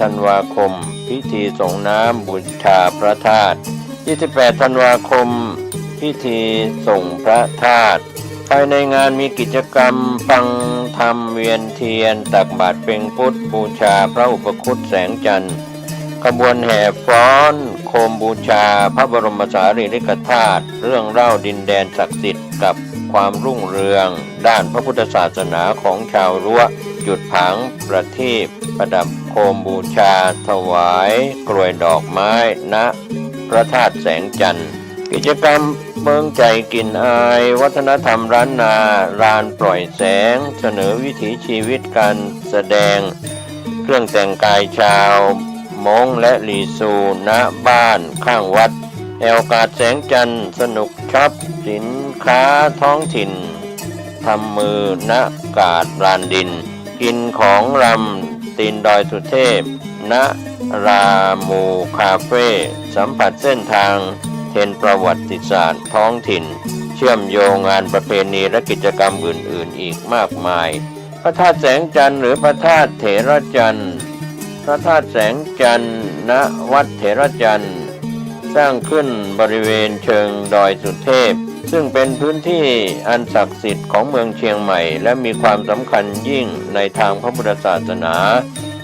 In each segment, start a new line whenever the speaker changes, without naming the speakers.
ธันวาคมพิธีส่งน้ำบูชาพระธาตุ28ธันวาคมพิธีส่งพระธาตุภายในงานมีกิจกรรมฟังธรรมเวียนเทียนตักบาตรเป็งพุทธบูชาพระอุปคุตแสงจันทร์ขบวนแห่ฟ้อนโคมบูชาพระบรมสารีริกธาตุเรื่องเล่าดินแดนศักดิ์สิทธิ์กับความรุ่งเรืองด้านพระพุทธศาสนาของชาวรั้วจุดผางประทีปประดับโคมบูชาถวายกรวยดอกไม้ณพระธาตุแสงจันทร์กิจกรรมเมืองใจกลิ่นอายวัฒนธรรมล้านนาลานปล่อยแสงเสนอวิถีชีวิตการแสดงเครื่องแต่งกายชาวมงและลีซูณบ้านข้างวัดแอวกาศแสงจันทร์สนุกช็อปสินค้าท้องถิ่นทำมือณกาดลานดินกินของรำตีนดอยสุเทพณรามูคาเฟ่สัมผัสเส้นทางเทรนประวัติศาสตร์ท้องถิ่นเชื่อมโยงงานประเพณีและกิจกรรมอื่นๆอีกมากมายพระธาตุแสงจันทร์หรือพระธาตุเถรจันทร์พระธาตุแสงจันทร์ณวัดเถรจันทร์สร้างขึ้นบริเวณเชิงดอยสุเทพซึ่งเป็นพื้นที่อันศักดิ์สิทธิ์ของเมืองเชียงใหม่และมีความสำคัญยิ่งในทางพระพุทธศาสนา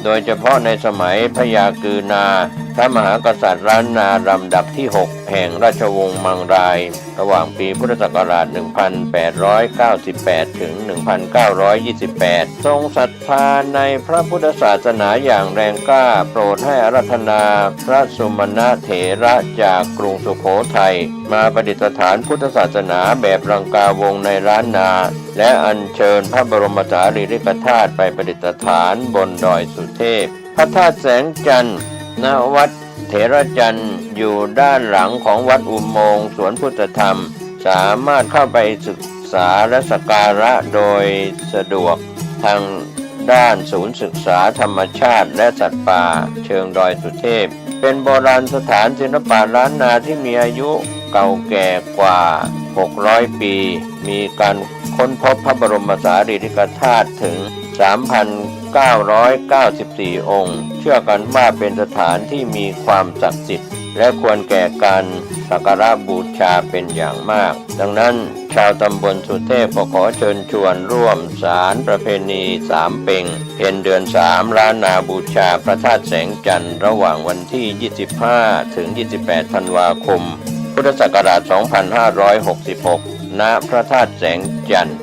โดยเฉพาะในสมัยพญากือนาพระมหากษัตริย์ล้านนาลำดับที่6แห่งราชวงศ์มังรายระหว่างปีพุทธศักราช1898ถึง1928ทรงศรัทธาในพระพุทธศาสนาอย่างแรงกล้าโปรดให้อาราธนาพระสุมาณเถระจากกรุงสุโขทัยมาประดิษฐานพุทธศาสนาแบบรังกาวงศ์ในล้านนาและอัญเชิญพระบรมสารีริกธาตุไปประดิษฐานบนดอยสุเทพพระธาตุแสงจันทร์ณวัดเถรจันทร์อยู่ด้านหลังของวัดอุโมงค์สวนพุทธธรรมสามารถเข้าไปศึกษาและสักการะโดยสะดวกทางด้านศูนย์ศึกษาธรรมชาติและสัตว์ป่าเชิงดอยสุเทพเป็นโบราณสถานศิลปะล้านนาที่มีอายุเก่าแก่กว่า600ปีมีการค้นพบพระบรมสารีริกธาตุถึง 3,994 องค์เชื่อกันว่าเป็นสถานที่มีความศักดิ์สิทธิ์และควรแก่การสักการะบูชาเป็นอย่างมากดังนั้นชาวตำบลสุเทพขอเชิญชวนร่วมสารประเพณีสามเพ็งเพ็ญเดือน3ล้านนาบูชาพระธาตุแสงจันทร์ระหว่างวันที่25ถึง28ธันวาคมพุทธศักราช2566ณพระธาตุแสงจันทร์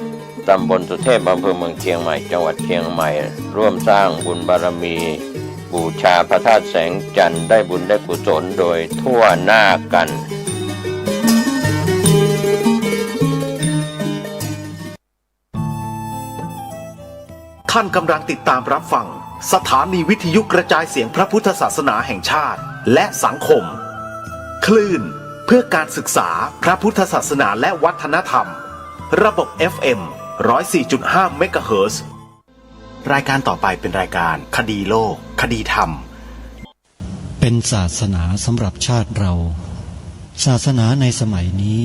ตำบลสุเทพอำเภอเมืองเชียงใหม่จังหวัดเชียงใหม่ร่วมสร้างบุญบารมีบูชาพระธาตุแสงจันทร์ได้บุญได้กุศลโดยทั่วหน้ากัน
ท่านกำลังติดตามรับฟังสถานีวิทยุกระจายเสียงพระพุทธศาสนาแห่งชาติและสังคมคลื่นเพื่อการศึกษาพระพุทธศาสนาและวัฒนธรรมระบบ FM 104.5 เมกะเฮิรตซ์ รายการต่อไปเป็นรายการคดีโลกคดีธรรม
เป็นศาสนาสำหรับชาติเราศาสนาในสมัยนี้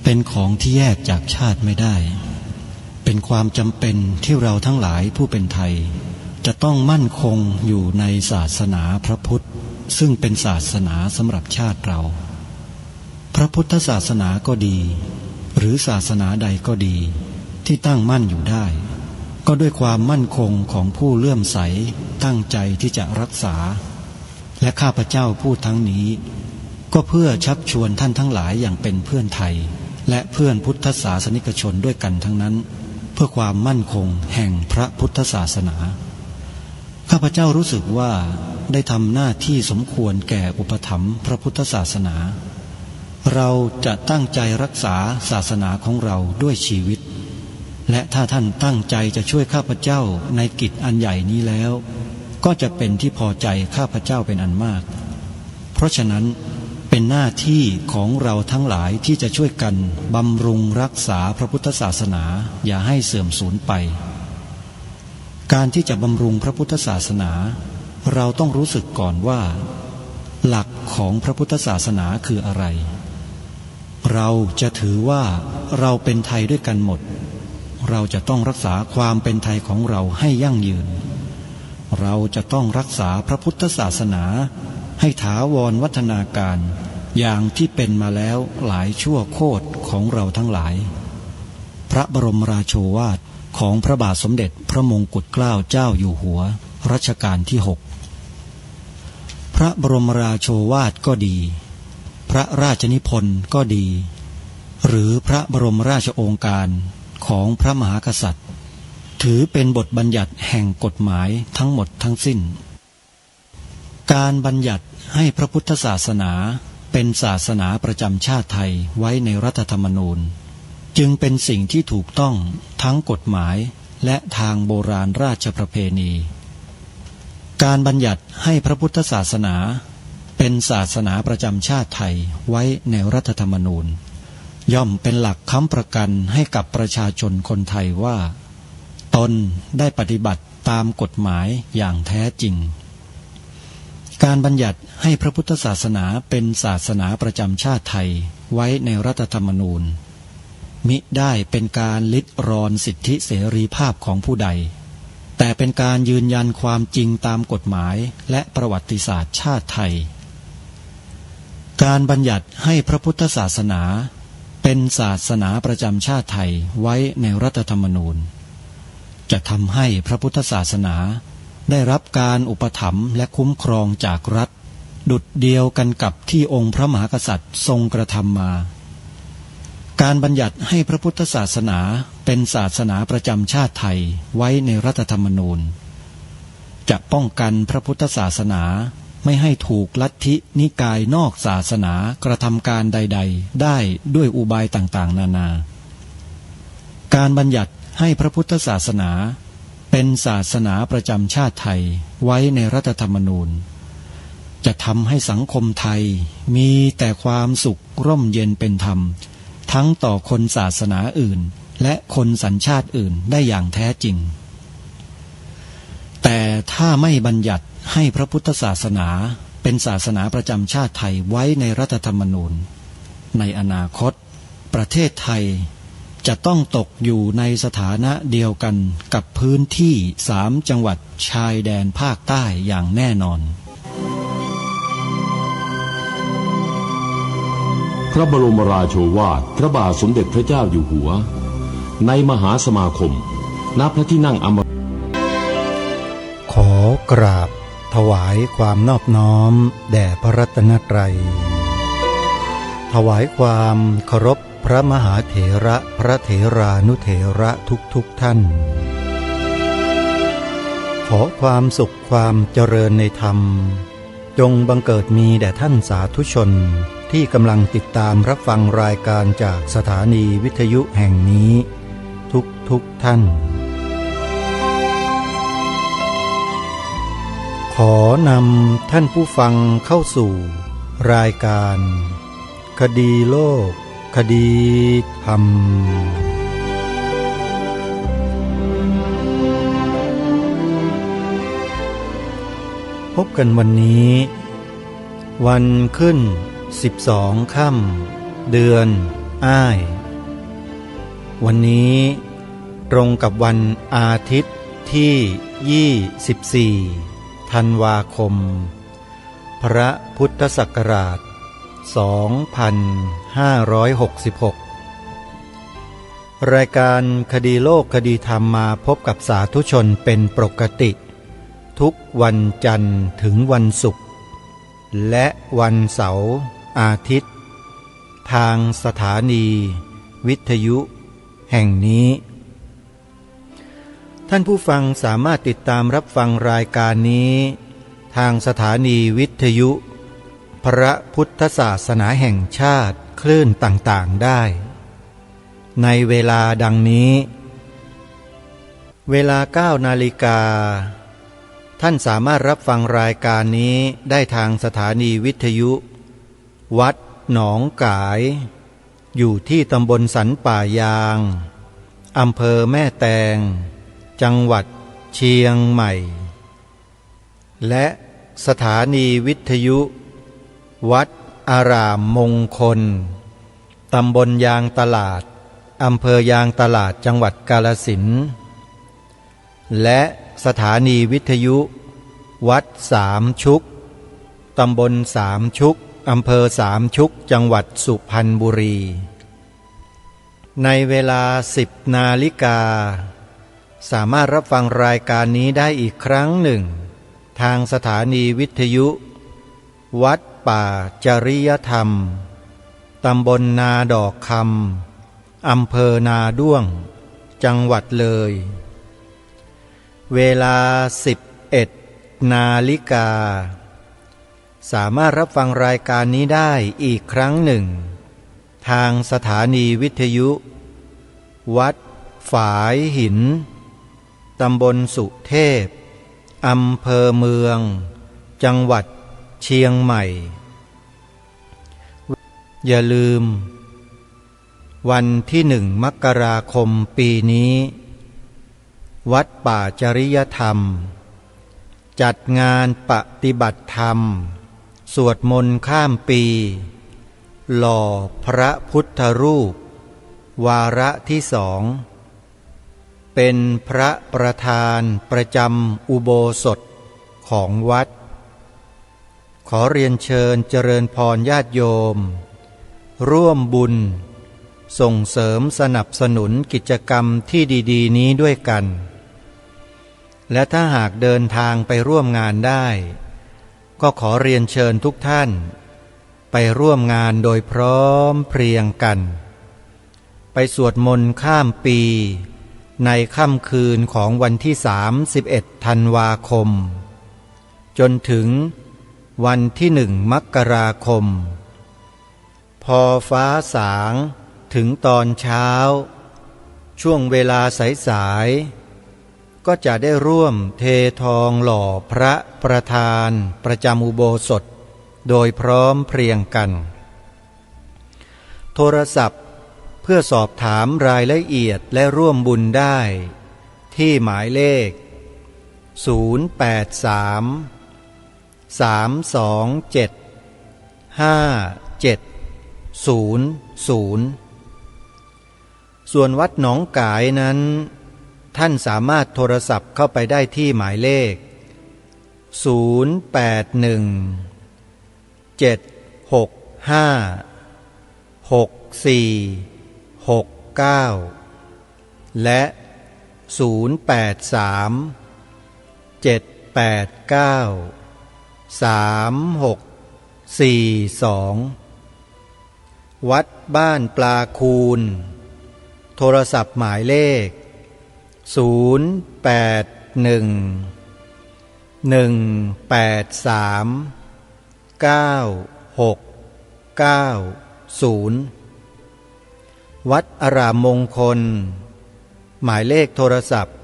เป็นของที่แยกจากชาติไม่ได้เป็นความจำเป็นที่เราทั้งหลายผู้เป็นไทยจะต้องมั่นคงอยู่ในศาสนาพระพุทธซึ่งเป็นศาสนาสำหรับชาติเราพระพุทธศาสนาก็ดีหรือศาสนาใดก็ดีที่ตั้งมั่นอยู่ได้ก็ด้วยความมั่นคงของผู้เลื่อมใสตั้งใจที่จะรักษาและข้าพเจ้าพูดทั้งนี้ก็เพื่อชักชวนท่านทั้งหลายอย่างเป็นเพื่อนไทยและเพื่อนพุทธศาสนิกชนด้วยกันทั้งนั้นเพื่อความมั่นคงแห่งพระพุทธศาสนาข้าพเจ้ารู้สึกว่าได้ทำหน้าที่สมควรแก่อุปถัมภ์พระพุทธศาสนาเราจะตั้งใจรักษาศาสนาของเราด้วยชีวิตและถ้าท่านตั้งใจจะช่วยข้าพเจ้าในกิจอันใหญ่นี้แล้วก็จะเป็นที่พอใจข้าพเจ้าเป็นอันมากเพราะฉะนั้นเป็นหน้าที่ของเราทั้งหลายที่จะช่วยกันบำรุงรักษาพระพุทธศาสนาอย่าให้เสื่อมสูญไปการที่จะบำรุงพระพุทธศาสนาเราต้องรู้สึกก่อนว่าหลักของพระพุทธศาสนาคืออะไรเราจะถือว่าเราเป็นไทยด้วยกันหมดเราจะต้องรักษาความเป็นไทยของเราให้ยั่งยืน เราจะต้องรักษาพระพุทธศาสนาให้ถาวรวัฒนาการอย่างที่เป็นมาแล้วหลายชั่วโคตรของเราทั้งหลายพระบรมราโชวาทของพระบาทสมเด็จพระมงกุฎเกล้าเจ้าอยู่หัวรัชกาลที่ 6พระบรมราโชวาทก็ดีพระราชนิพนธ์ก็ดีหรือพระบรมราชโองการของพระมหากษัตริย์ถือเป็นบทบัญญัติแห่งกฎหมายทั้งหมดทั้งสิ้นการบัญญัติให้พระพุทธศาสนาเป็นศาสนาประจำชาติไทยไว้ในรัฐธรรมนูญจึงเป็นสิ่งที่ถูกต้องทั้งกฎหมายและทางโบราณราชประเพณีการบัญญัติให้พระพุทธศาสนาเป็นศาสนาประจำชาติไทยไว้ในรัฐธรรมนูญย่อมเป็นหลักค้ำประกันให้กับประชาชนคนไทยว่าตนได้ปฏิบัติตามกฎหมายอย่างแท้จริงการบัญญัติให้พระพุทธศาสนาเป็นศาสนาประจำชาติไทยไว้ในรัฐธรรมนูญมิได้เป็นการลิดรอนสิทธิเสรีภาพของผู้ใดแต่เป็นการยืนยันความจริงตามกฎหมายและประวัติศาสตร์ชาติไทยการบัญญัติให้พระพุทธศาสนาเป็นศาสนาประจำชาติไทยไว้ในรัฐธรรมนูญจะทำให้พระพุทธศาสนาได้รับการอุปถัมภ์และคุ้มครองจากรัฐดุจเดียวกันกับที่องค์พระมหากษัตริย์ทรงกระทำมาการบัญญัติให้พระพุทธศาสนาเป็นศาสนาประจำชาติไทยไว้ในรัฐธรรมนูญจะป้องกันพระพุทธศาสนาไม่ให้ถูกลัทธินิกายนอกศาสนากระทำการใดๆได้ด้วยอุบายต่างๆนานาการบัญญัติให้พระพุทธศาสนาเป็นศาสนาประจำชาติไทยไว้ในรัฐธรรมนูญจะทำให้สังคมไทยมีแต่ความสุขร่มเย็นเป็นธรรมทั้งต่อคนศาสนาอื่นและคนสัญชาติอื่นได้อย่างแท้จริงแต่ถ้าไม่บัญญัติให้พระพุทธศาสนาเป็นศาสนาประจำชาติไทยไว้ในรัฐธรรมนูญในอนาคตประเทศไทยจะต้องตกอยู่ในสถานะเดียวกันกับพื้นที่3 จังหวัดชายแดนภาคใต้อย่างแน่นอน
พระบรมราโชวาทพระบาทสมเด็จพระเจ้าอยู่หัวในมหาสมาคมณพระที่นั่งอมร
ขอกราบถวายความนอบน้อมแด่พระรัตนตรัยถวายความเคารพพระมหาเถระพระเถรานุเถระทุกท่านขอความสุขความเจริญในธรรมจงบังเกิดมีแด่ท่านสาธุชนที่กำลังติดตามรับฟังรายการจากสถานีวิทยุแห่งนี้ทุกท่านขอนำท่านผู้ฟังเข้าสู่รายการคดีโลกคดีธรรมพบกันวันนี้วันขึ้น12 ค่ำเดือนอ้ายวันนี้ตรงกับวันอาทิตย์ที่24 ธันวาคมพระพุทธศักราช2566รายการคดีโลกคดีธรรมมาพบกับสาธุชนเป็นปกติทุกวันจันทร์ถึงวันศุกร์และวันเสาร์อาทิตย์ทางสถานีวิทยุแห่งนี้ท่านผู้ฟังสามารถติดตามรับฟังรายการนี้ทางสถานีวิทยุพระพุทธศาสนาแห่งชาติคลื่นต่างๆได้ในเวลาดังนี้เวลา 9 นาฬิกาท่านสามารถรับฟังรายการนี้ได้ทางสถานีวิทยุวัดหนองกายอยู่ที่ตำบลสันป่ายางอำเภอแม่แตงจังหวัดเชียงใหม่และสถานีวิทยุวัดอารามมงคลตำบลยางตลาดอำเภอยางตลาดจังหวัดกาฬสินธุ์และสถานีวิทยุ วัดสามชุกตำบลสามชุกอำเภอสามชุกจังหวัดสุพรรณบุรีในเวลา10 นาฬิกาสามารถรับฟังรายการนี้ได้อีกครั้งหนึ่งทางสถานีวิทยุวัดป่าจริยธรรมตำบลนาดอกคำอำเภอนาด้วงจังหวัดเลยเวลา11 นาฬิกาสามารถรับฟังรายการนี้ได้อีกครั้งหนึ่งทางสถานีวิทยุวัดฝายหินตำบลสุเทพอำเภอเมืองจังหวัดเชียงใหม่อย่าลืมวันที่1 มกราคมปีนี้วัดป่าจริยธรรมจัดงานปฏิบัติธรรมสวดมนต์ข้ามปีหล่อพระพุทธรูปวาระที่2เป็นพระประธานประจำอุโบสถของวัดขอเรียนเชิญเจริญพรญาติโยมร่วมบุญส่งเสริมสนับสนุนกิจกรรมที่ดีๆนี้ด้วยกันและถ้าหากเดินทางไปร่วมงานได้ก็ขอเรียนเชิญทุกท่านไปร่วมงานโดยพร้อมเพรียงกันไปสวดมนต์ข้ามปีในค่ำคืนของวันที่31 ธันวาคมจนถึงวันที่1 มกราคมพอฟ้าสางถึงตอนเช้าช่วงเวลาสายๆก็จะได้ร่วมเททองหล่อพระประธานประจำอุโบสถโดยพร้อมเพรียงกันโทรศัพท์เพื่อสอบถามรายละเอียดและร่วมบุญได้ที่หมายเลข083 327 5700ส่วนวัดหนองกายนั้นท่านสามารถโทรศัพท์เข้าไปได้ที่หมายเลข081 765 6469และ083 789 3642วัดบ้านปลาคูนโทรศัพท์หมายเลข081 183 9690วัดอารามมงคลหมายเลขโทรศัพท์084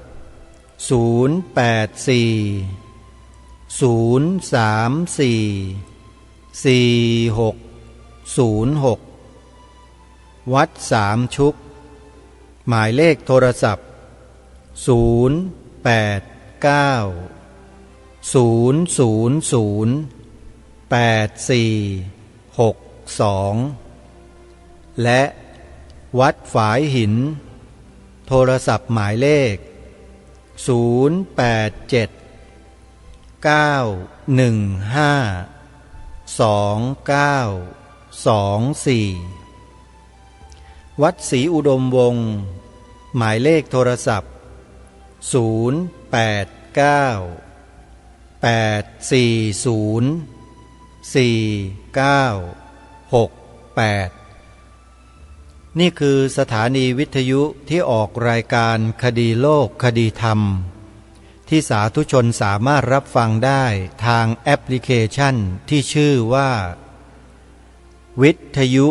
034 4606วัดสามชุกหมายเลขโทรศัพท์089 000 8462และวัดฝายหินโทรศัพท์หมายเลข087 915 2924วัดศรีอุดมวงศ์หมายเลขโทรศัพท์089 840 4968นี่คือสถานีวิทยุที่ออกรายการคดีโลกคดีธรรมที่สาธุชนสามารถรับฟังได้ทางแอปพลิเคชันที่ชื่อว่าวิทยุ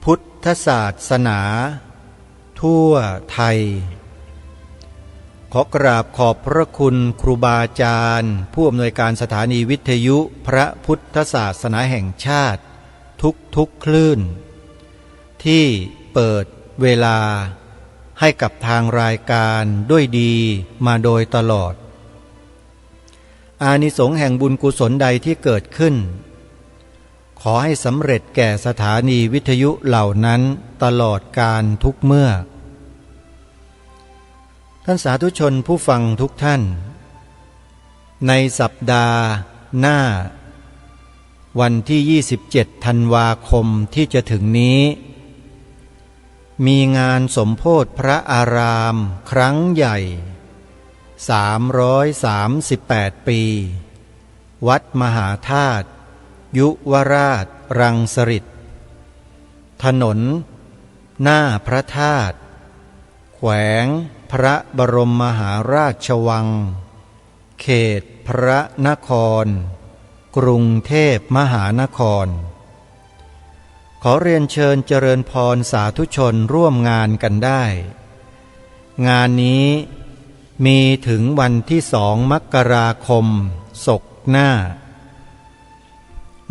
พุทธศาสนาทั่วไทยขอกราบขอบพระคุณครูบาอาจารย์ผู้อำนวยการสถานีวิทยุพระพุทธศาสนาแห่งชาติทุกคลื่นที่เปิดเวลาให้กับทางรายการด้วยดีมาโดยตลอดอานิสงส์แห่งบุญกุศลใดที่เกิดขึ้นขอให้สำเร็จแก่สถานีวิทยุเหล่านั้นตลอดกาลทุกเมื่อท่านสาธุชนผู้ฟังทุกท่าน ในสัปดาห์หน้าวันที่27ธันวาคมที่จะถึงนี้มีงานสมโภชพระอารามครั้งใหญ่338 ปีวัดมหาธาตุยุวราชรังสฤษฎ์ถนนหน้าพระธาตุแขวงพระบรมมหาราชวังเขตพระนครกรุงเทพมหานครขอเรียนเชิญเจริญพรสาธุชนร่วมงานกันได้งานนี้มีถึงวันที่2 มกราคมศกหน้า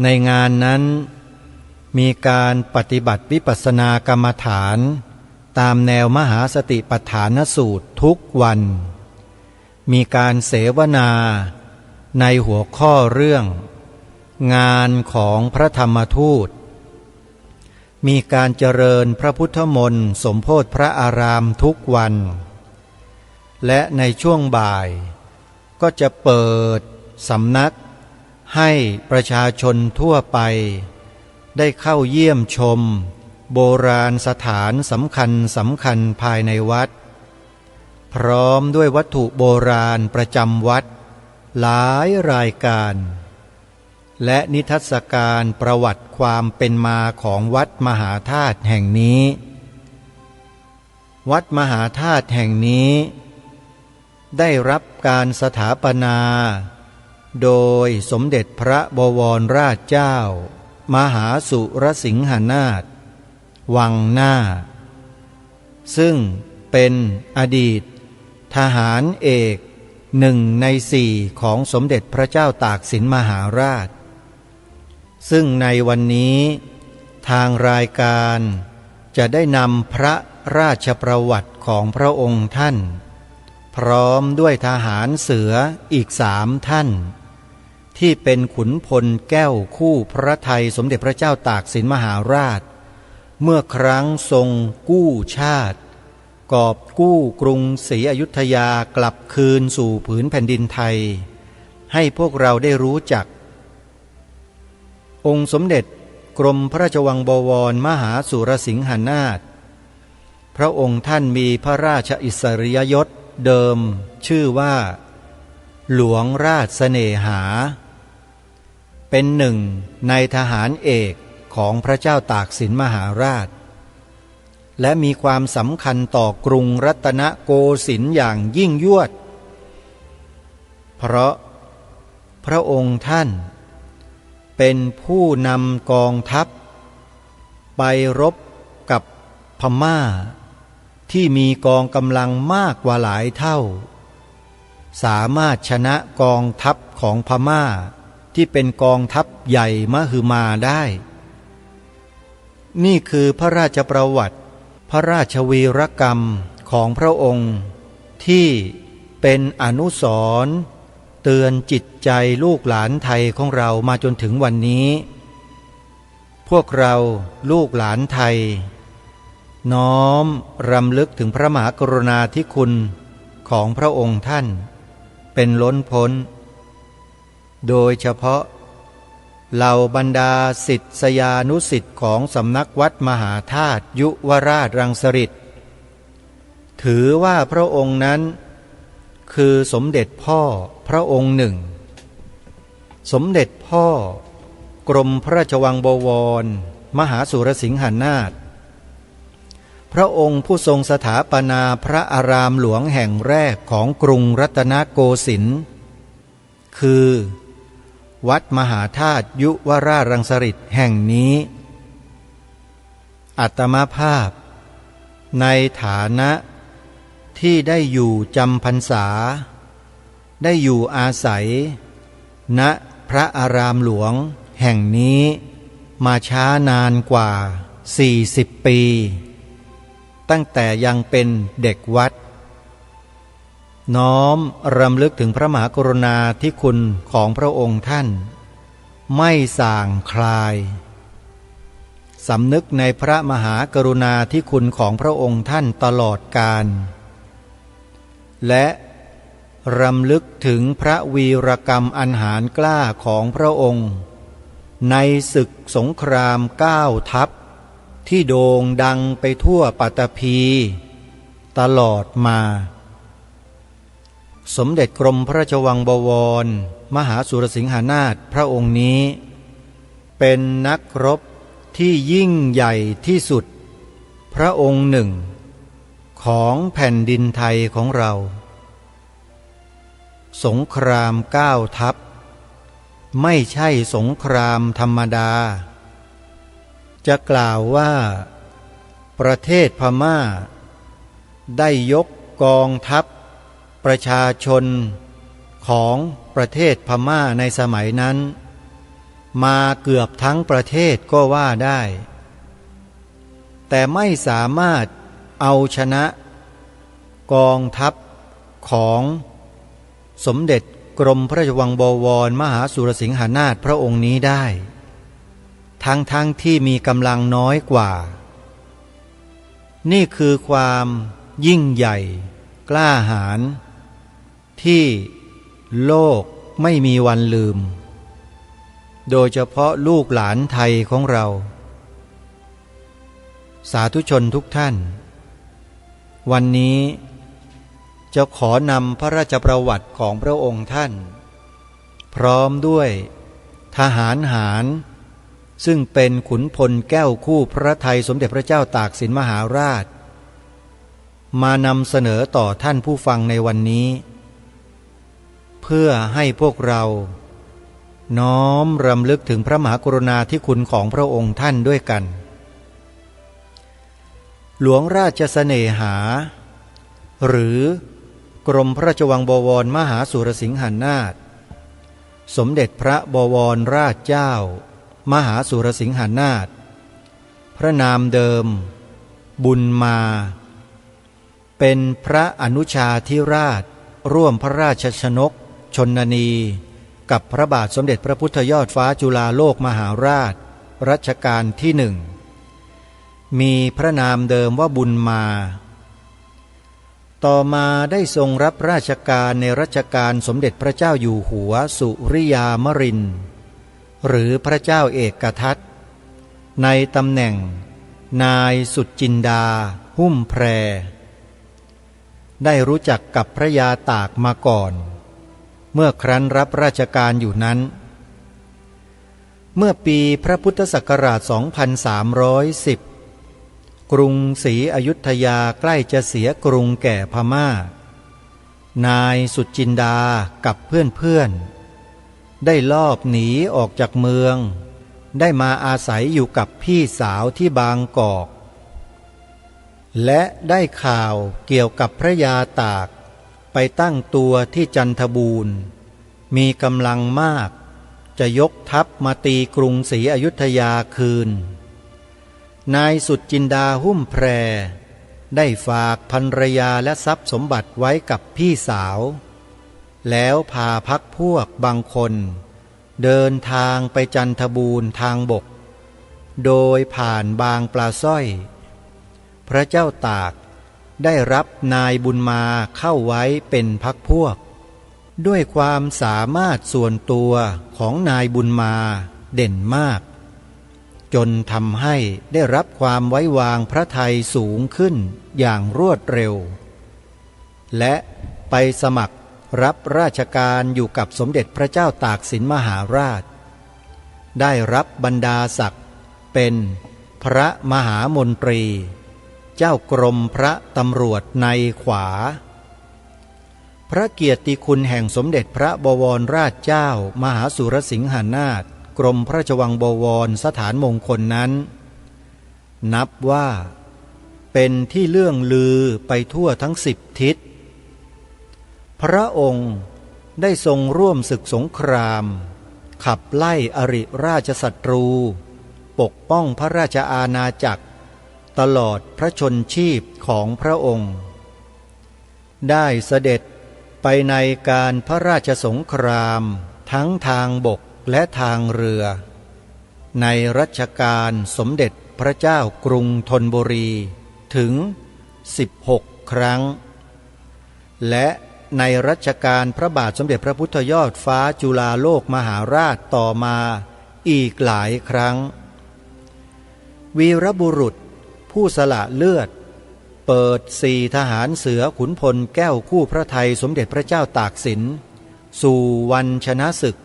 ในงานนั้นมีการปฏิบัติวิปัสสนากรรมฐานตามแนวมหาสติปัฏฐานสูตรทุกวันมีการเสวนาในหัวข้อเรื่องงานของพระธรรมทูตมีการเจริญพระพุทธมนต์สมโภชพระอารามทุกวันและในช่วงบ่ายก็จะเปิดสำนักให้ประชาชนทั่วไปได้เข้าเยี่ยมชมโบราณสถานสำคัญภายในวัดพร้อมด้วยวัตถุโบราณประจำวัดหลายรายการและนิทรรศการประวัติความเป็นมาของวัดมหาธาตุแห่งนี้วัดมหาธาตุแห่งนี้ได้รับการสถาปนาโดยสมเด็จพระบวรราชเจ้ามหาสุรสิงหนาถวังหน้าซึ่งเป็นอดีตทหารเอก1 ใน 4ของสมเด็จพระเจ้าตากสินมหาราชซึ่งในวันนี้ทางรายการจะได้นำพระราชประวัติของพระองค์ท่านพร้อมด้วยทหารเสืออีก3 ท่านที่เป็นขุนพลแก้วคู่พระทัยสมเด็จพระเจ้าตากสินมหาราชเมื่อครั้งทรงกู้ชาติกอบกู้กรุงศรีอยุธยากลับคืนสู่ผืนแผ่นดินไทยให้พวกเราได้รู้จักองค์สมเด็จกรมพระราชวังบวรมหาสุรสิงหนาถพระองค์ท่านมีพระราชอิสริยยศเดิมชื่อว่าหลวงราชเสน่หาเป็น1 ในทหารเอกของพระเจ้าตากสินมหาราชและมีความสำคัญต่อกรุงรัตนโกสินทร์อย่างยิ่งยวดเพราะพระองค์ท่านเป็นผู้นำกองทัพไปรบกับพม่าที่มีกองกำลังมากกว่าหลายเท่าสามารถชนะกองทัพของพม่าที่เป็นกองทัพใหญ่มหึมาได้นี่คือพระราชประวัติพระราชวีรกรรมของพระองค์ที่เป็นอนุสรณ์เตือนจิตใจลูกหลานไทยของเรามาจนถึงวันนี้พวกเราลูกหลานไทยน้อมรำลึกถึงพระมหากรุณาธิคุณของพระองค์ท่านเป็นล้นพ้นโดยเฉพาะเหล่าบรรดาศิษยานุศิษย์ของสำนักวัดมหาธาตุยุวราชรังสฤษฎ์ถือว่าพระองค์นั้นคือสมเด็จพ่อพระองค์หนึ่งสมเด็จพ่อกรมพระราชวังบวรมหาสุรสิงหนาถพระองค์ผู้ทรงสถาปนาพระอารามหลวงแห่งแรกของกรุงรัตนโกสินทร์คือวัดมหาธาตุยุวราชรังสฤษฎ์แห่งนี้อาตมาภาพในฐานะที่ได้อยู่จำพรรษาได้อยู่อาศัยณพระอารามหลวงแห่งนี้มาช้านานกว่า40 ปีตั้งแต่ยังเป็นเด็กวัดน้อมรำลึกถึงพระมหากรุณาธิคุณของพระองค์ท่านไม่ส่างคลายสำนึกในพระมหากรุณาธิคุณของพระองค์ท่านตลอดกาลและ
รำลึกถึงพระวีรกรรมอันหาญกล้าของพระองค์ในศึกสงคราม9 ทัพที่โด่งดังไปทั่วปัตตภีตลอดมาสมเด็จกรมพระราชวังบวรมหาสุรสิงหนาถพระองค์นี้เป็นนักรบที่ยิ่งใหญ่ที่สุดพระองค์หนึ่งของแผ่นดินไทยของเราสงคราม9 ทัพไม่ใช่สงครามธรรมดาจะกล่าวว่าประเทศพม่าได้ยกกองทัพประชาชนของประเทศพม่าในสมัยนั้นมาเกือบทั้งประเทศก็ว่าได้แต่ไม่สามารถเอาชนะกองทัพของสมเด็จกรมพระราชวังบวรมหาสุรสิงหนาถพระองค์นี้ได้ทั้งที่มีกำลังน้อยกว่านี่คือความยิ่งใหญ่กล้าหาญที่โลกไม่มีวันลืมโดยเฉพาะลูกหลานไทยของเราสาธุชนทุกท่านวันนี้จะขอนำพระราชประวัติของพระองค์ท่านพร้อมด้วยทหารหารซึ่งเป็นขุนพลแก้วคู่พระทัยสมเด็จพระเจ้าตากสินมหาราชมานำเสนอต่อท่านผู้ฟังในวันนี้เพื่อให้พวกเราน้อมรำลึกถึงพระมหากรุณาธิคุณของพระองค์ท่านด้วยกันหลวงราชเสน่หาหรือกรมพระราชวังบวรมหาสุรสิงหนาถสมเด็จพระบวรราชเจ้ามหาสุรสิงหนาถพระนามเดิมบุญมาเป็นพระอนุชาธิราชร่วมพระราชชนกชนนีกับพระบาทสมเด็จพระพุทธยอดฟ้าจุฬาโลกมหาราชรัชกาลที่ 1มีพระนามเดิมว่าบุญมาต่อมาได้ทรงรับราชการในรัชกาลสมเด็จพระเจ้าอยู่หัวสุริยามรินทร์หรือพระเจ้าเอกทัตในตำแหน่งนายสุจินดาหุ้มแพรได้รู้จักกับพระยาตากมาก่อนเมื่อครั้นรับราชการอยู่นั้นเมื่อปีพระพุทธศักราช 2310 กรุงศรีอยุธยาใกล้จะเสียกรุงแก่พม่านายสุจินดากับเพื่อนๆได้ลอบหนีออกจากเมืองได้มาอาศัยอยู่กับพี่สาวที่บางกอกและได้ข่าวเกี่ยวกับพระยาตากไปตั้งตัวที่จันทบูรณ์มีกำลังมากจะยกทัพมาตีกรุงศรีอยุธยาคืนนายสุจินดาหุ้มแพรได้ฝากภรรยาและทรัพย์สมบัติไว้กับพี่สาวแล้วพาพรรคพวกบางคนเดินทางไปจันทบูรณ์ทางบกโดยผ่านบางปลาสร้อยพระเจ้าตากได้รับนายบุญมาเข้าไว้เป็นพรรคพวกด้วยความสามารถส่วนตัวของนายบุญมาเด่นมากจนทำให้ได้รับความไว้วางพระทัยสูงขึ้นอย่างรวดเร็วและไปสมัครรับราชการอยู่กับสมเด็จพระเจ้าตากสินมหาราชได้รับบรรดาศักดิ์เป็นพระมหามนตรีเจ้ากรมพระตำรวจในขวาพระเกียรติคุณแห่งสมเด็จพระบวรราชเจ้ามหาสุรสิงหนาถกรมพระราชวังบวรสถานมงคลนั้นนับว่าเป็นที่เลื่องลือไปทั่วทั้ง10 ทิศพระองค์ได้ทรงร่วมศึกสงครามขับไล่อริราชศัตรูปกป้องพระราชอาณาจักรตลอดพระชนชีพของพระองค์ได้เสด็จไปในการพระราชสงครามทั้งทางบกและทางเรือในรัชกาลสมเด็จพระเจ้ากรุงธนบุรีถึง16 ครั้งและ ในรัชกาลพระบาทสมเด็จพระพุทธยอดฟ้าจุฬาโลกมหาราชต่อมาอีกหลายครั้งวีรบุรุษผู้สละเลือดเปิดสี่ทหารเสือขุนพลแก้วคู่พระทัยสมเด็จพระเจ้าตากสินสู่วันชนะศึก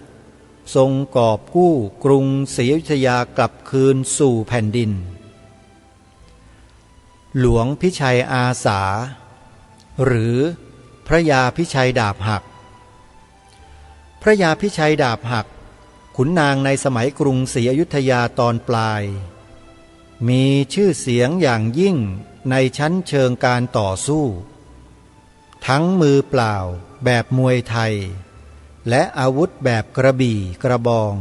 ทรงกอบกู้กรุงศรีอยุธยากลับคืนสู่แผ่นดินหลวงพิชัยอาสาหรือพระยาพิชัยดาบหักพระยาพิชัยดาบหักขุนนางในสมัยกรุงศรีอยุธยาตอนปลายมีชื่อเสียงอย่างยิ่งในชั้นเชิงการต่อสู้ทั้งมือเปล่าแบบมวยไทยและอาวุธแบบกระบี่กระบอง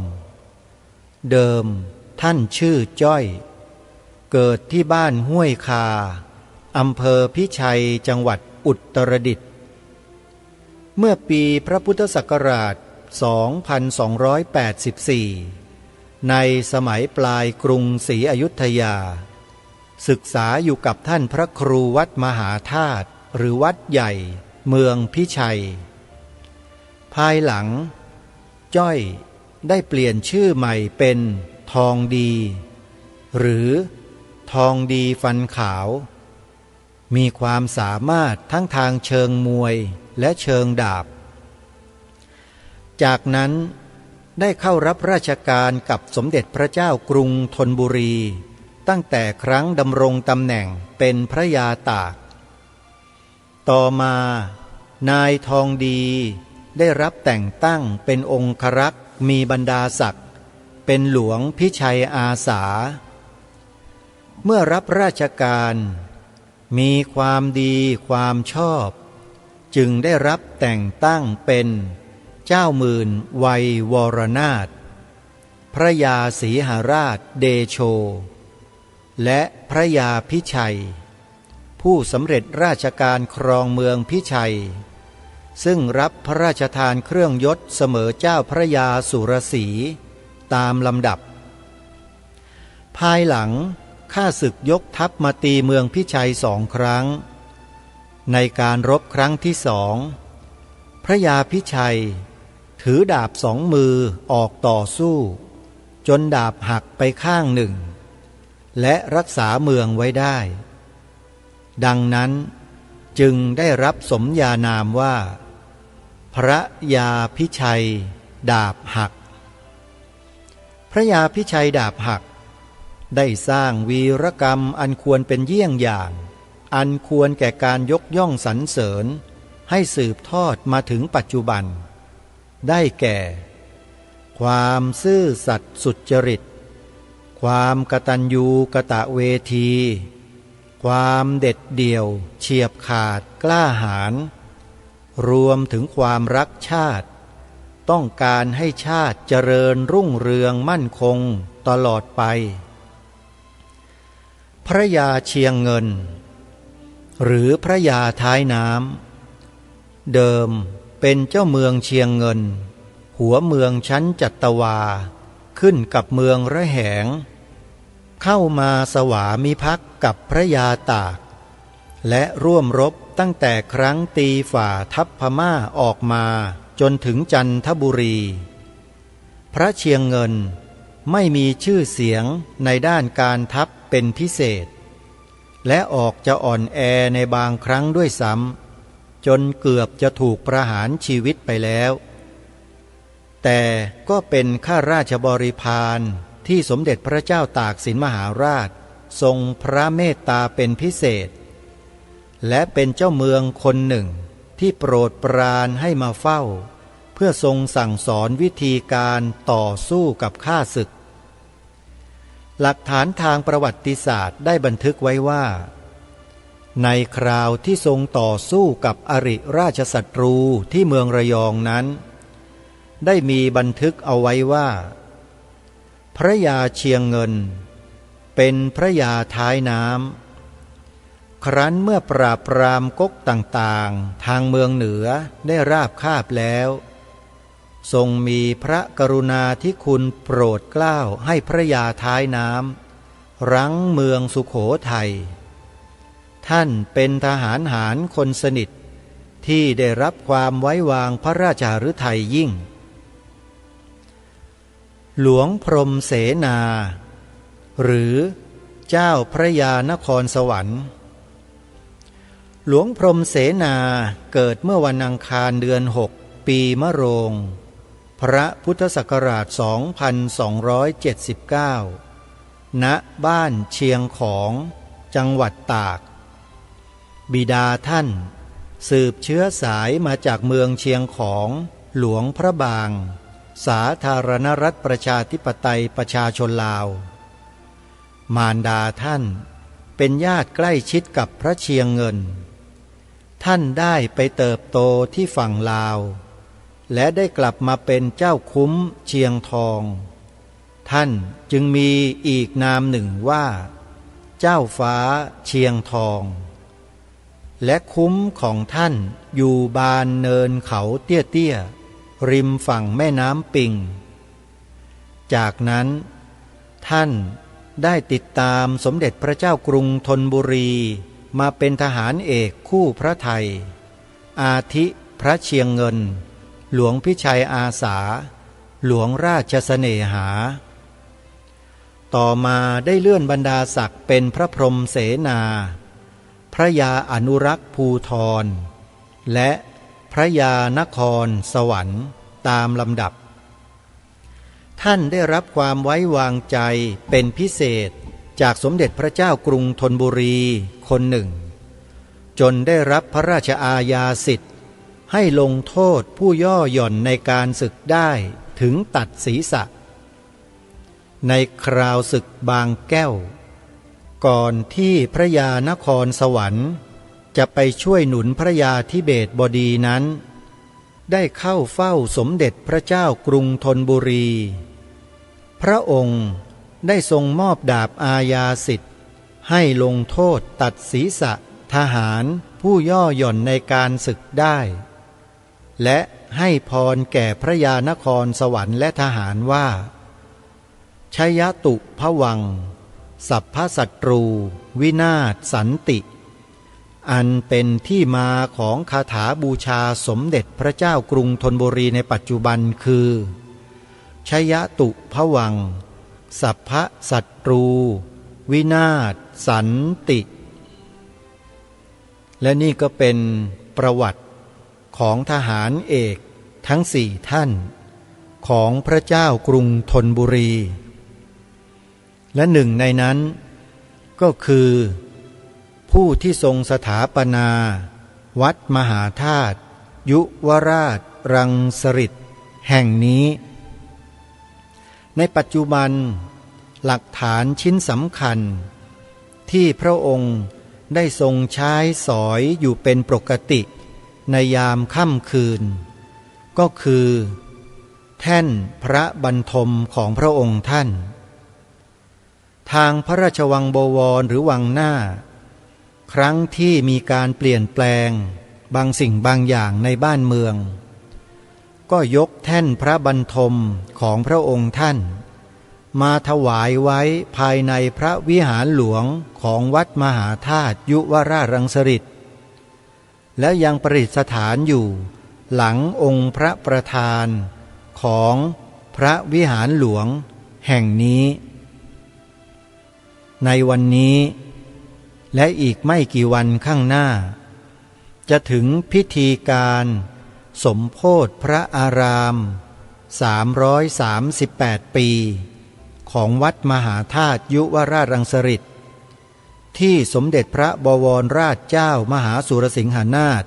เดิมท่านชื่อจ้อยเกิดที่บ้านห้วยคาอำเภอพิชัยจังหวัดอุตรดิตถ์เมื่อปีพระพุทธศักราช 2284 ในสมัยปลายกรุงศรีอยุธยาศึกษาอยู่กับท่านพระครูวัดมหาธาตุหรือวัดใหญ่เมืองพิชัยภายหลังจ้อยได้เปลี่ยนชื่อใหม่เป็นทองดีหรือทองดีฟันขาวมีความสามารถทั้งทางเชิงมวยและเชิงดาบจากนั้นได้เข้ารับราชการกับสมเด็จพระเจ้ากรุงธนบุรีตั้งแต่ครั้งดำรงตำแหน่งเป็นพระยาตากต่อมานายทองดีได้รับแต่งตั้งเป็นองครักษ์มีบรรดาศักดิ์เป็นหลวงพิชัยอาสาเมื่อรับราชการมีความดีความชอบจึงได้รับแต่งตั้งเป็นเจ้าหมื่นวัยวรนาถพระยาศรีหราชเดโชและพระยาพิชัยผู้สำเร็จราชการครองเมืองพิชัยซึ่งรับพระราชทานเครื่องยศเสมอเจ้าพระยาสุรสีตามลำดับภายหลังข้าศึกยกทัพมาตีเมืองพิชัย2 ครั้งในการรบครั้งที่2พระยาพิชัยถือดาบ2 มือออกต่อสู้จนดาบหักไปข้างหนึ่งและรักษาเมืองไว้ได้ดังนั้นจึงได้รับสมญานามว่าพระยาพิชัยดาบหักพระยาพิชัยดาบหักได้สร้างวีรกรรมอันควรเป็นเยี่ยงอย่างอันควรแก่การยกย่องสรรเสริญให้สืบทอดมาถึงปัจจุบันได้แก่ความซื่อสัตย์สุจริตความกตัญญูกตเวทีความเด็ดเดี่ยวเฉียบขาดกล้าหาญรวมถึงความรักชาติต้องการให้ชาติเจริญรุ่งเรืองมั่นคงตลอดไปพระยาเชียงเงินหรือพระยาท้ายน้ำเดิมเป็นเจ้าเมืองเชียงเงินหัวเมืองชั้นจัตวาขึ้นกับเมืองระแหงเข้ามาสวามิภักดิ์กับพระยาตากและร่วมรบตั้งแต่ครั้งตีฝ่าทัพพม่าออกมาจนถึงจันทบุรีพระเชียงเงินไม่มีชื่อเสียงในด้านการทัพเป็นพิเศษและออกจะอ่อนแอในบางครั้งด้วยซ้ำจนเกือบจะถูกประหารชีวิตไปแล้วแต่ก็เป็นข้าราชบริพารที่สมเด็จพระเจ้าตากสินมหาราชทรงพระเมตตาเป็นพิเศษและเป็นเจ้าเมืองคนหนึ่งที่โปรดปรานให้มาเฝ้าเพื่อทรงสั่งสอนวิธีการต่อสู้กับข้าศึกหลักฐานทางประวัติศาสตร์ได้บันทึกไว้ว่าในคราวที่ทรงต่อสู้กับอริราชศัตรูที่เมืองระยองนั้นได้มีบันทึกเอาไว้ว่าพระยาเชียงเงินเป็นพระยาท้ายน้ำครั้นเมื่อปราบปรามก๊กต่างๆทางเมืองเหนือได้ราบคาบแล้วทรงมีพระกรุณาธิคุณโปรดเกล้าให้พระยาท้ายน้ำรั้งเมืองสุโขทัยท่านเป็นทหารหารคนสนิท ที่ได้รับความไว้วางพระราชฤทัยยิ่งหลวงพรหมเสนา หรือเจ้าพระยานครสวรรค์หลวงพรหมเสนาเกิดเมื่อวันอังคารเดือน6ปีมะโรงพระพุทธศักราช 2279 ณ บ้านเชียงของจังหวัดตากบิดาท่านสืบเชื้อสายมาจากเมืองเชียงของหลวงพระบางสาธารณรัฐประชาธิปไตยประชาชนลาวมารดาท่านเป็นญาติใกล้ชิดกับพระเชียงเงินท่านได้ไปเติบโตที่ฝั่งลาวและได้กลับมาเป็นเจ้าคุ้มเชียงทองท่านจึงมีอีกนามหนึ่งว่าเจ้าฟ้าเชียงทองและคุ้มของท่านอยู่บานเนินเขาเตี้ยๆริมฝั่งแม่น้ำปิงจากนั้นท่านได้ติดตามสมเด็จพระเจ้ากรุงธนบุรีมาเป็นทหารเอกคู่พระไทยอาทิพระเชียงเงินหลวงพิชัยอาสาหลวงราชเสน่หาต่อมาได้เลื่อนบรรดาศักดิ์เป็นพระพรหมเสนาพระยาอนุรักษ์ภูธรและพระยานครสวรรค์ตามลำดับท่านได้รับความไว้วางใจเป็นพิเศษจากสมเด็จพระเจ้ากรุงธนบุรีคนหนึ่งจนได้รับพระราชอาญาสิทธิ์ให้ลงโทษผู้ย่อหย่อนในการศึกได้ถึงตัดศีรษะในคราวศึกบางแก้วก่อนที่พระยานครสวรรค์จะไปช่วยหนุนพระยาธิเบศบดีนั้นได้เข้าเฝ้าสมเด็จพระเจ้ากรุงธนบุรีพระองค์ได้ทรงมอบดาบอาญาสิทธิ์ให้ลงโทษตัดศีรษะทหารผู้ย่อหย่อนในการศึกได้และให้พรแก่พระยานครสวรรค์และทหารว่าชยตุภวังสัพพศัตรูวินาศสันติอันเป็นที่มาของคาถาบูชาสมเด็จพระเจ้ากรุงธนบุรีในปัจจุบันคือชยตุภวังสัพพศัตรูวินาศสันติและนี่ก็เป็นประวัติของทหารเอกทั้ง4ท่านของพระเจ้ากรุงธนบุรีและหนึ่งในนั้นก็คือผู้ที่ทรงสถาปนาวัดมหาธาตุยุวราชรังสฤษฎ์แห่งนี้ในปัจจุบันหลักฐานชิ้นสำคัญที่พระองค์ได้ทรงใช้สอยอยู่เป็นปกติในยามค่ำคืนก็คือแท่นพระบรรทมของพระองค์ท่านทางพระราชวังบวรหรือวังหน้าครั้งที่มีการเปลี่ยนแปลงบางสิ่งบางอย่างในบ้านเมืองก็ยกแท่นพระบรรทมของพระองค์ท่านมาถวายไว้ภายในพระวิหารหลวงของวัดมหาธาตุยุวราชรังสฤษฎ์และยังประดิษฐานอยู่หลังองค์พระประธานของพระวิหารหลวงแห่งนี้ในวันนี้และอีกไม่กี่วันข้างหน้าจะถึงพิธีการสมโภชพระอาราม338 ปีของวัดมหาธาตุยุวราชรังสฤษฎ์ที่สมเด็จพระบวรราชเจ้ามหาสุรสิงหนาถ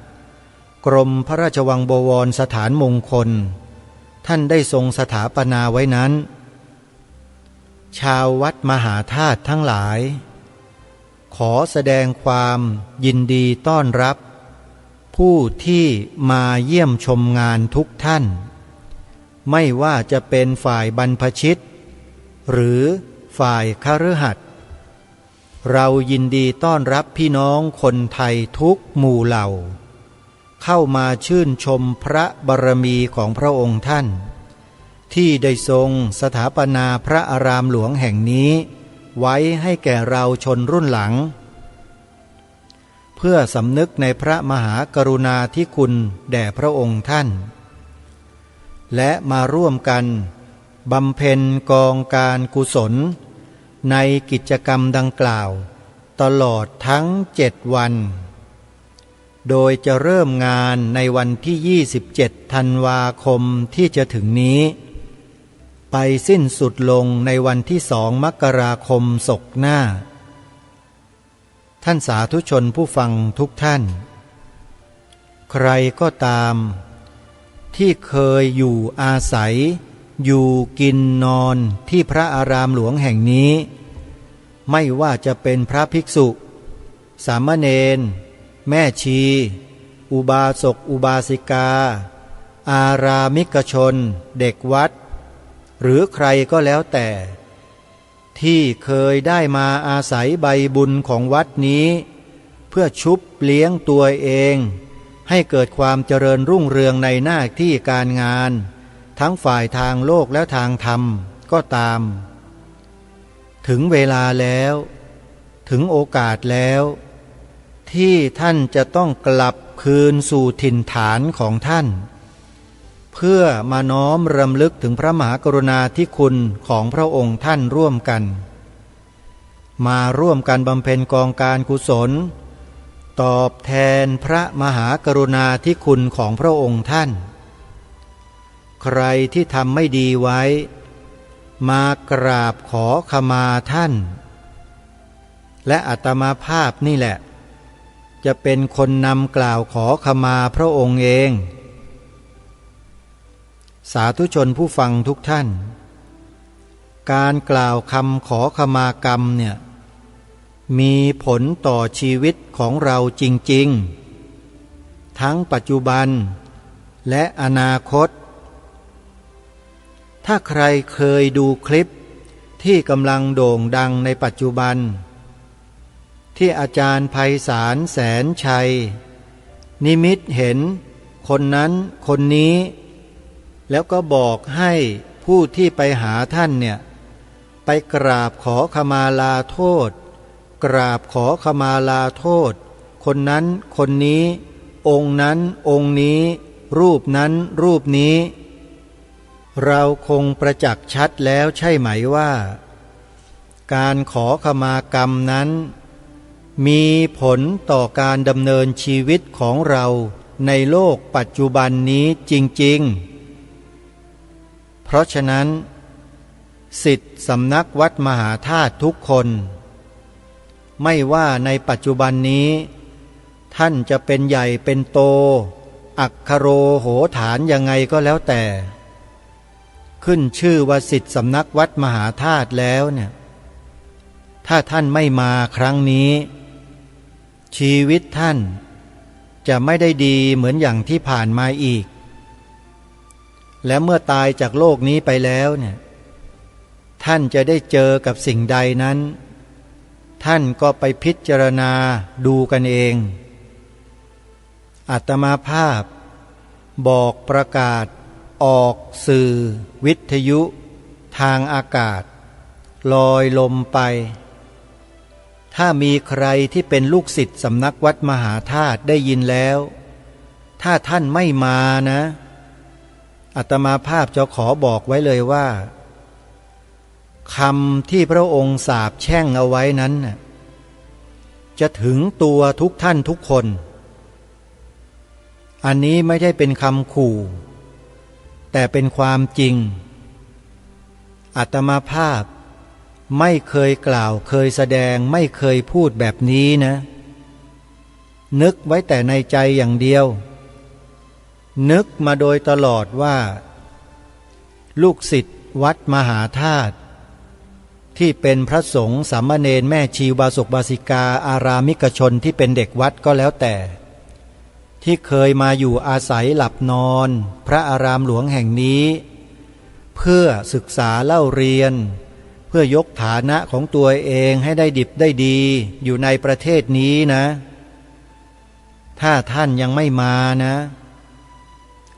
กรมพระราชวังบวรสถานมงคลท่านได้ทรงสถาปนาไว้นั้นชาววัดมหาธาตุทั้งหลายขอแสดงความยินดีต้อนรับผู้ที่มาเยี่ยมชมงานทุกท่านไม่ว่าจะเป็นฝ่ายบรรพชิตหรือฝ่ายคฤหัสถ์เรายินดีต้อนรับพี่น้องคนไทยทุกหมู่เหล่าเข้ามาชื่นชมพระบารมีของพระองค์ท่านที่ได้ทรงสถาปนาพระอารามหลวงแห่งนี้ไว้ให้แก่เราชนรุ่นหลัง เ พื่อสำนึกในพระมหากรุณาธิคุณแด่พระองค์ท่าน และมาร่วมกันบำเพ็ญกองการกุศลในกิจกรรมดังกล่าวตลอดทั้ง7 วันโดยจะเริ่มงานในวันที่27 ธันวาคมที่จะถึงนี้ไปสิ้นสุดลงในวันที่2 มกราคมศกหน้าท่านสาธุชนผู้ฟังทุกท่านใครก็ตามที่เคยอยู่อาศัยอยู่กินนอนที่พระอารามหลวงแห่งนี้ไม่ว่าจะเป็นพระภิกษุสามเณรแม่ชีอุบาสกอุบาสิกาอารามิกชนเด็กวัดหรือใครก็แล้วแต่ที่เคยได้มาอาศัยใบบุญของวัดนี้เพื่อชุบเลี้ยงตัวเองให้เกิดความเจริญรุ่งเรืองในหน้าที่การงานทั้งฝ่ายทางโลกและทางธรรมก็ตามถึงเวลาแล้วถึงโอกาสแล้วที่ท่านจะต้องกลับคืนสู่ถิ่นฐานของท่านเพื่อมาน้อมรำลึกถึงพระมหากรุณาธิคุณของพระองค์ท่านร่วมกันมาร่วมกันบำเพ็ญกองการกุศลตอบแทนพระมหากรุณาธิคุณของพระองค์ท่านใครที่ทำไม่ดีไว้มากราบขอขมาท่านและอาตมาภาพนี่แหละจะเป็นคนนำกล่าวขอขมาพระองค์เองสาธุชนผู้ฟังทุกท่านการกล่าวคำขอขมากรรมเนี่ยมีผลต่อชีวิตของเราจริงๆทั้งปัจจุบันและอนาคตถ้าใครเคยดูคลิปที่กำลังโด่งดังในปัจจุบันที่อาจารย์ไพศาลแสนชัยนิมิตเห็นคนนั้นคนนี้แล้วก็บอกให้ผู้ที่ไปหาท่านเนี่ยไปกราบขอขมาลาโทษกราบขอขมาลาโทษคนนั้นคนนี้องค์นั้นองค์นี้รูปนั้นรูปนี้เราคงประจักษ์ชัดแล้วใช่ไหมว่าการขอขมากรรมนั้นมีผลต่อการดำเนินชีวิตของเราในโลกปัจจุบันนี้จริงๆเพราะฉะนั้นศิษย์สำนักวัดมหาธาตุทุกคนไม่ว่าในปัจจุบันนี้ท่านจะเป็นใหญ่เป็นโตอักขโรโหฐานยังไงก็แล้วแต่ขึ้นชื่อว่าศิษย์สำนักวัดมหาธาตุแล้วเนี่ยถ้าท่านไม่มาครั้งนี้ชีวิตท่านจะไม่ได้ดีเหมือนอย่างที่ผ่านมาอีกและเมื่อตายจากโลกนี้ไปแล้วเนี่ยท่านจะได้เจอกับสิ่งใดนั้นท่านก็ไปพิจารณาดูกันเองอาตมาภาพบอกประกาศออกสื่อวิทยุทางอากาศลอยลมไปถ้ามีใครที่เป็นลูกศิษย์สำนักวัดมหาธาตุได้ยินแล้วถ้าท่านไม่มานะอาตมาภาพจะขอบอกไว้เลยว่าคำที่พระองค์สาปแช่งเอาไว้นั้นจะถึงตัวทุกท่านทุกคนอันนี้ไม่ได้เป็นคำขู่แต่เป็นความจริงอาตมาภาพไม่เคยกล่าวเคยแสดงไม่เคยพูดแบบนี้นะนึกไว้แต่ในใจอย่างเดียวนึกมาโดยตลอดว่าลูกศิษย์วัดมหาธาตุที่เป็นพระสงฆ์สามเณรแม่ชีอุบาสกอุบาสิกาอารามิกชนที่เป็นเด็กวัดก็แล้วแต่ที่เคยมาอยู่อาศัยหลับนอนพระอารามหลวงแห่งนี้เพื่อศึกษาเล่าเรียนเพื่อยกฐานะของตัวเองให้ได้ดิบได้ดีอยู่ในประเทศนี้นะถ้าท่านยังไม่มานะ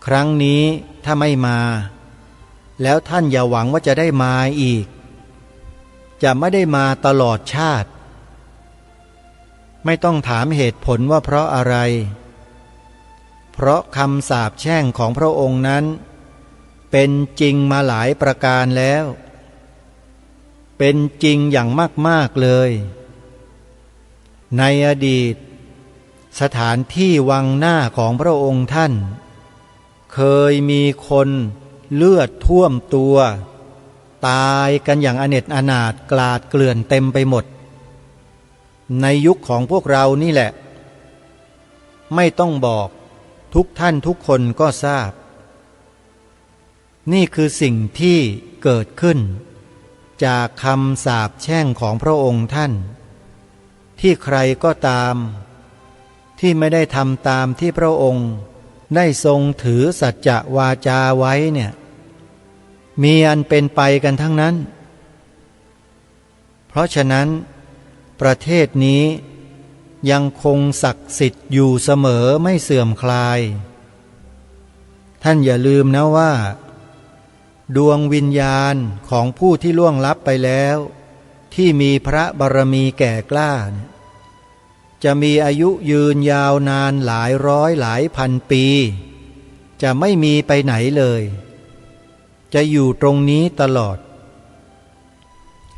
ครั้งนี้ถ้าไม่มาแล้วท่านอย่าหวังว่าจะได้มาอีกจะไม่ได้มาตลอดชาติ ไม่ต้องถามเหตุผลว่าเพราะอะไรเพราะคำสาปแช่งของพระองค์นั้นเป็นจริงมาหลายประการแล้วเป็นจริงอย่างมากๆเลยในอดีตสถานที่วังหน้าของพระองค์ท่านเคยมีคนเลือดท่วมตัวตายกันอย่างอเนจอนาถกลาดเกลื่อนเต็มไปหมดในยุคของพวกเรานี่แหละไม่ต้องบอกทุกท่านทุกคนก็ทราบนี่คือสิ่งที่เกิดขึ้นจากคำสาปแช่งของพระองค์ท่านที่ใครก็ตามที่ไม่ได้ทำตามที่พระองค์ได้ทรงถือสัจจะวาจาไว้เนี่ยมีอันเป็นไปกันทั้งนั้นเพราะฉะนั้นประเทศนี้ยังคงศักดิ์สิทธิ์อยู่เสมอไม่เสื่อมคลายท่านอย่าลืมนะว่าดวงวิญญาณของผู้ที่ล่วงลับไปแล้วที่มีพระบารมีแก่กล้าจะมีอายุยืนยาวนานหลายร้อยหลายพันปีจะไม่มีไปไหนเลยจะอยู่ตรงนี้ตลอด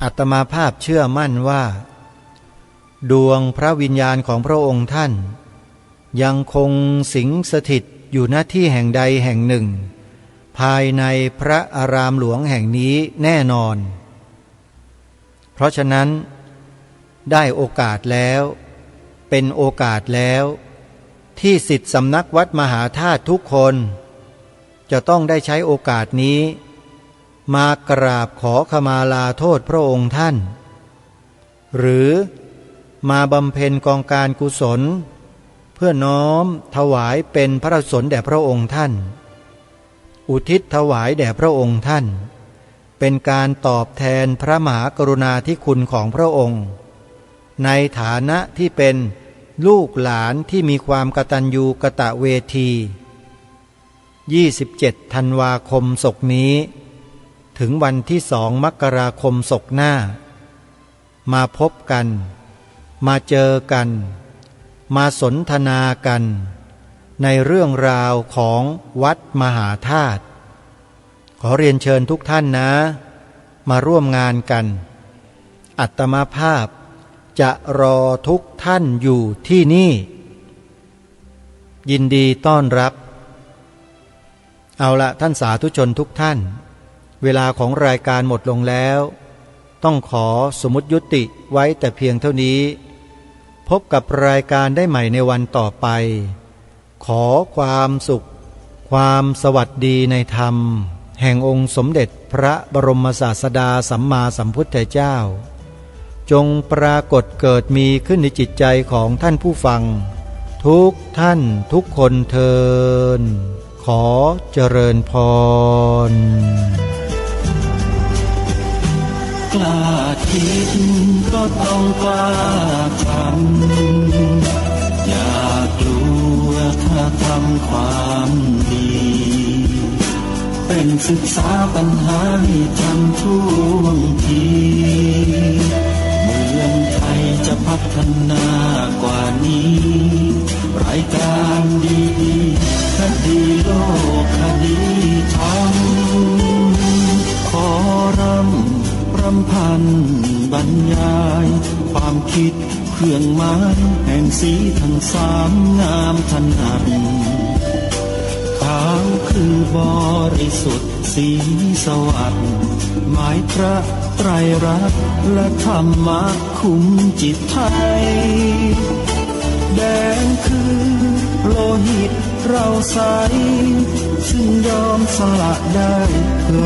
อาตมาภาพเชื่อมั่นว่าดวงพระวิญญาณของพระองค์ท่านยังคงสิงสถิตอยู่ณที่แห่งใดแห่งหนึ่งภายในพระอารามหลวงแห่งนี้แน่นอนเพราะฉะนั้นได้โอกาสแล้วเป็นโอกาสแล้วที่ศิษย์สำนักวัดมหาธาตุทุกคนจะต้องได้ใช้โอกาสนี้มากราบขอขมาลาโทษพระองค์ท่านหรือมาบำเพ็ญกองการกุศลเพื่อน้อมถวายเป็นพระราชกุศลแด่พระองค์ท่านอุทิศถวายแด่พระองค์ท่านเป็นการตอบแทนพระมหากรุณาธิคุณของพระองค์ในฐานะที่เป็นลูกหลานที่มีความกตัญญูกตเวที27 ธันวาคมศกนี้ถึงวันที่2 มกราคมศกหน้ามาพบกันมาเจอกันมาสนทนากันในเรื่องราวของวัดมหาธาตุขอเรียนเชิญทุกท่านนะมาร่วมงานกันอาตมาภาพจะรอทุกท่านอยู่ที่นี่ยินดีต้อนรับเอาละท่านสาธุชนทุกท่านเวลาของรายการหมดลงแล้วต้องขอสมมุติยุติไว้แต่เพียงเท่านี้พบกับรายการได้ใหม่ในวันต่อไปขอความสุขความสวัสดีในธรรมแห่งองค์สมเด็จพระบรมศาสดาสัมมาสัมพุทธเจ้าจงปรากฏเกิดมีขึ้นในจิตใจของท่านผู้ฟังทุกท่านทุกคนเทินขอเจริญพร
กล้าคิดก็ต้องกล้าทำอย่ากลัวถ้าทำความดีเป็นศึกษาปัญหาให้ทันท่วงทีเมืองไทยจะพัฒนากว่านี้รายการดีๆคดีโลกคดีธรรมขอรำพันบรรยายความคิดเครื่องหมายแห่งสีทั้งสามงามถนัดขาวคือบริสุทธิ์สีสวัสดิ์หมายพระไตรรัตน์และธรรมะคุมจิตไทยแดงคือโลหิตเราใสซึ่งยอมสละได้เพื่อ